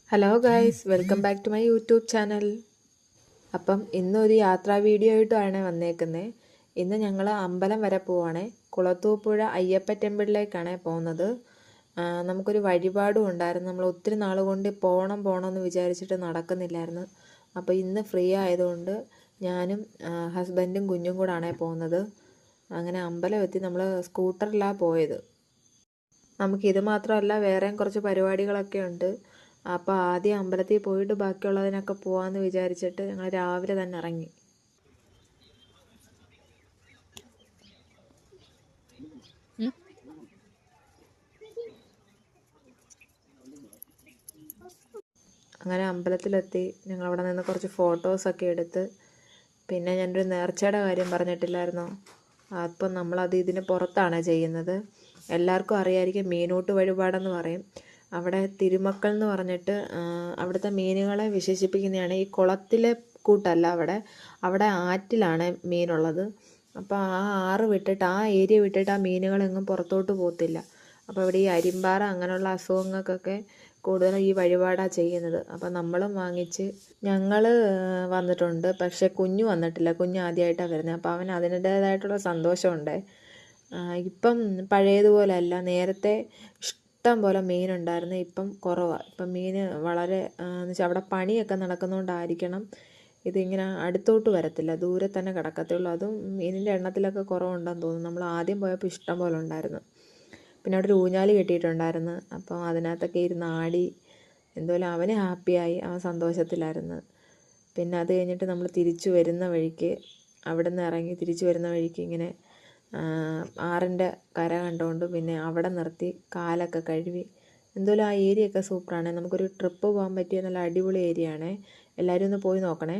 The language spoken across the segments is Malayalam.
Hello guys, welcome back to my YouTube channel. അപ്പം ഇന്നൊരു യാത്രാ വീഡിയോ ആയിട്ടാണ് വന്നേക്കുന്നത്. ഇന്ന് ഞങ്ങൾ അമ്പലം വരെ പോവാണ്. കുളത്തൂപ്പുഴ അയ്യപ്പ ടെമ്പിളിലേക്കാണ് പോകുന്നത്. നമുക്കൊരു വഴിപാടും ഉണ്ടായിരുന്നു. നമ്മൾ ഒത്തിരി നാൾ കൊണ്ട് പോകണമെന്ന് വിചാരിച്ചിട്ട് നടക്കുന്നില്ലായിരുന്നു. അപ്പോൾ ഇന്ന് ഫ്രീ ആയതുകൊണ്ട് ഞാനും ഹസ്ബൻഡും കുഞ്ഞും കൂടാണ് പോകുന്നത്. അങ്ങനെ അമ്പലം എത്തി. നമ്മൾ സ്കൂട്ടറിലാണ് പോയത്. നമുക്കിത് മാത്രമല്ല, വേറെയും കുറച്ച് പരിപാടികളൊക്കെ ഉണ്ട്. അപ്പോൾ ആദ്യം അമ്പലത്തിൽ പോയിട്ട് ബാക്കിയുള്ളതിനൊക്കെ പോകാമെന്ന് വിചാരിച്ചിട്ട് ഞങ്ങൾ രാവിലെ തന്നെ ഇറങ്ങി. അങ്ങനെ അമ്പലത്തിലെത്തി. ഞങ്ങൾ അവിടെ നിന്ന് കുറച്ച് ഫോട്ടോസൊക്കെ എടുത്ത്. പിന്നെ ഞാനൊരു നേർച്ചയുടെ കാര്യം പറഞ്ഞിട്ടില്ലായിരുന്നോ? അപ്പം നമ്മളത് ഇതിന് പുറത്താണ് ചെയ്യുന്നത്. എല്ലാവർക്കും അറിയാമായിരിക്കും, മീനൂട്ട് വഴിപാടെന്ന് പറയും. അവിടെ തിരുമക്കൾ എന്ന് പറഞ്ഞിട്ട് അവിടുത്തെ മീനുകളെ വിശേഷിപ്പിക്കുന്നതാണ്. ഈ കുളത്തിലെ കൂട്ടല്ല, അവിടെ ആറ്റിലാണ് മീനുള്ളത്. അപ്പോൾ ആ ആറ് വിട്ടിട്ട്, ആ ഏരിയ വിട്ടിട്ട് ആ മീനുകളെങ്ങും പുറത്തോട്ട് പോകത്തില്ല. അപ്പോൾ ഇവിടെ ഈ അരിമ്പാറ അങ്ങനെയുള്ള അസുഖങ്ങൾക്കൊക്കെ കൂടുതലും ഈ വഴിപാടാണ് ചെയ്യുന്നത്. അപ്പോൾ നമ്മളും വാങ്ങിച്ച് ഞങ്ങൾ വന്നിട്ടുണ്ട്. പക്ഷേ കുഞ്ഞു വന്നിട്ടില്ല. കുഞ്ഞ് ആദ്യമായിട്ടാണ് വരുന്നത്. അപ്പോൾ അവൻ അതിൻ്റേതായിട്ടുള്ള സന്തോഷമുണ്ട്. ഇപ്പം പഴയതുപോലെയല്ല. നേരത്തെ ഇഷ്ടം പോലെ മീനുണ്ടായിരുന്നു. ഇപ്പം കുറവാണ്. ഇപ്പം മീൻ വളരെ എന്ന് വെച്ചാൽ അവിടെ പണിയൊക്കെ നടക്കുന്നതുകൊണ്ടായിരിക്കണം ഇതിങ്ങനെ അടുത്തോട്ട് വരത്തില്ല. ദൂരെ തന്നെ കിടക്കത്തുള്ളൂ. അതും മീനിൻ്റെ എണ്ണത്തിലൊക്കെ കുറവുണ്ടെന്ന് തോന്നുന്നു. നമ്മൾ ആദ്യം പോയപ്പോൾ ഇഷ്ടം പോലെ ഉണ്ടായിരുന്നു. പിന്നെ അവിടെ ഒരു ഊഞ്ഞാൽ കെട്ടിയിട്ടുണ്ടായിരുന്നു. അപ്പോൾ അതിനകത്തൊക്കെ ഇരുന്ന് ആടി. എന്തായാലും അവന് ഹാപ്പിയായി, അവൻ സന്തോഷത്തിലായിരുന്നു. പിന്നെ അത് കഴിഞ്ഞിട്ട് നമ്മൾ തിരിച്ചു വരുന്ന വഴിക്ക്, അവിടെ നിന്ന് ഇറങ്ങി തിരിച്ചു വരുന്ന വഴിക്ക് ഇങ്ങനെ ആറിൻ്റെ കര കണ്ടുകൊണ്ട് പിന്നെ അവിടെ നിർത്തി കാലൊക്കെ കഴുകി. എന്തായാലും ആ ഏരിയ ഒക്കെ സൂപ്പറാണ്. നമുക്കൊരു ട്രിപ്പ് പോകാൻ പറ്റിയ നല്ല അടിപൊളി ഏരിയ ആണ്. എല്ലാവരും ഒന്ന് പോയി നോക്കണേ.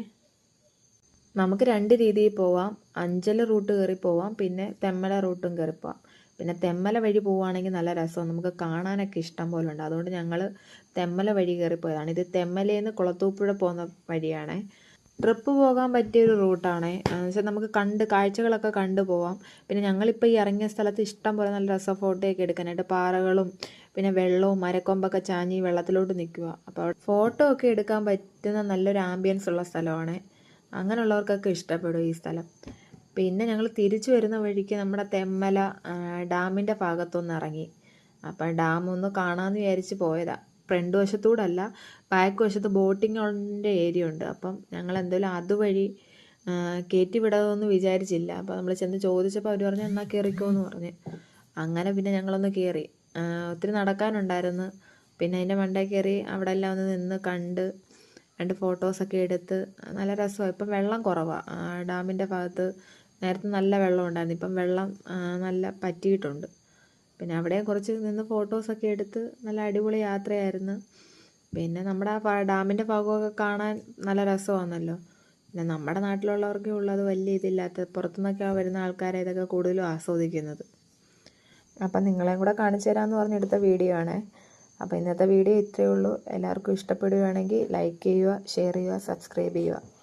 നമുക്ക് രണ്ട് രീതിയിൽ പോവാം. അഞ്ചൽ റൂട്ട് കയറി പോവാം, പിന്നെ തെമ്മല റൂട്ടും കയറി പോവാം. പിന്നെ തെമ്മല വഴി പോവുകയാണെങ്കിൽ നല്ല രസമാണ്. നമുക്ക് കാണാനൊക്കെ ഇഷ്ടം പോലെ ഉണ്ട്. അതുകൊണ്ട് ഞങ്ങൾ തെമ്മല വഴി കയറി പോയതാണ്. ഇത് തെമ്മലയിൽ നിന്ന് കുളത്തൂപ്പുഴ പോകുന്ന വഴിയാണ്. ട്രിപ്പ് പോകാൻ പറ്റിയൊരു റൂട്ടാണ്. എന്ന് വെച്ചാൽ നമുക്ക് കാഴ്ചകളൊക്കെ കണ്ടു പോവാം. പിന്നെ ഞങ്ങളിപ്പോൾ ഈ ഇറങ്ങിയ സ്ഥലത്ത് ഇഷ്ടം പോലെ നല്ല രസം ഫോട്ടോയൊക്കെ എടുക്കാനായിട്ട്. പാറകളും പിന്നെ വെള്ളവും മരക്കൊമ്പൊക്കെ ചാഞ്ഞ് വെള്ളത്തിലോട്ട് നിൽക്കുക. അപ്പോൾ ഫോട്ടോ ഒക്കെ എടുക്കാൻ പറ്റുന്ന നല്ലൊരു ആംബിയൻസ് ഉള്ള സ്ഥലമാണ്. അങ്ങനെയുള്ളവർക്കൊക്കെ ഇഷ്ടപ്പെടും ഈ സ്ഥലം. പിന്നെ ഞങ്ങൾ തിരിച്ചു വരുന്ന വഴിക്ക് നമ്മുടെ തെമ്മല ഡാമിൻ്റെ ഭാഗത്തൊന്ന് ഇറങ്ങി. അപ്പം ഡാം ഒന്ന് കാണാമെന്ന് വിചാരിച്ച് പോയതാണ്. ഫ്രണ്ട് വശത്തൂടെ അല്ല, ബാക്ക് വശത്ത് ബോട്ടിങ്ങിൻ്റെ ഏരിയ ഉണ്ട്. അപ്പം ഞങ്ങൾ എന്തായാലും അതുവഴി കയറ്റി വിടാമെന്ന് വിചാരിച്ചില്ല. അപ്പോൾ നമ്മൾ ചെന്ന് ചോദിച്ചപ്പോൾ അവർ പറഞ്ഞു എന്നാൽ കയറിക്കോ എന്ന് പറഞ്ഞ്. അങ്ങനെ പിന്നെ ഞങ്ങളൊന്ന് കയറി. ഒത്തിരി നടക്കാനുണ്ടായിരുന്നു. പിന്നെ അതിൻ്റെ മണ്ടയിൽ കയറി അവിടെ എല്ലാം ഒന്ന് നിന്ന് കണ്ട് രണ്ട് ഫോട്ടോസൊക്കെ എടുത്ത് നല്ല രസമാണ്. ഇപ്പം വെള്ളം കുറവാണ് ഡാമിൻ്റെ ഭാഗത്ത്. നേരത്തെ നല്ല വെള്ളം ഉണ്ടായിരുന്നു. ഇപ്പം വെള്ളം നല്ല പറ്റിയിട്ടുണ്ട്. പിന്നെ അവിടെയും കുറച്ച് നിന്ന് ഫോട്ടോസൊക്കെ എടുത്ത് നല്ല അടിപൊളി യാത്രയായിരുന്നു. പിന്നെ നമ്മുടെ ആ ഡാമിൻ്റെ ഭാഗമൊക്കെ കാണാൻ നല്ല രസമാണല്ലോ. പിന്നെ നമ്മുടെ നാട്ടിലുള്ളവർക്കേ ഉള്ളത് വലിയ ഇതില്ലാത്ത, പുറത്തുനിന്നൊക്കെ വരുന്ന ആൾക്കാരെ ഇതൊക്കെ കൂടുതലും ആസ്വദിക്കുന്നത്. അപ്പം നിങ്ങളെയും കൂടെ കാണിച്ചു തരാമെന്ന് പറഞ്ഞെടുത്ത വീഡിയോ ആണ്. അപ്പോൾ ഇന്നത്തെ വീഡിയോ ഇത്രയേ ഉള്ളൂ. എല്ലാവർക്കും ഇഷ്ടപ്പെടുകയാണെങ്കിൽ ലൈക്ക് ചെയ്യുക, ഷെയർ ചെയ്യുക, സബ്സ്ക്രൈബ് ചെയ്യുക.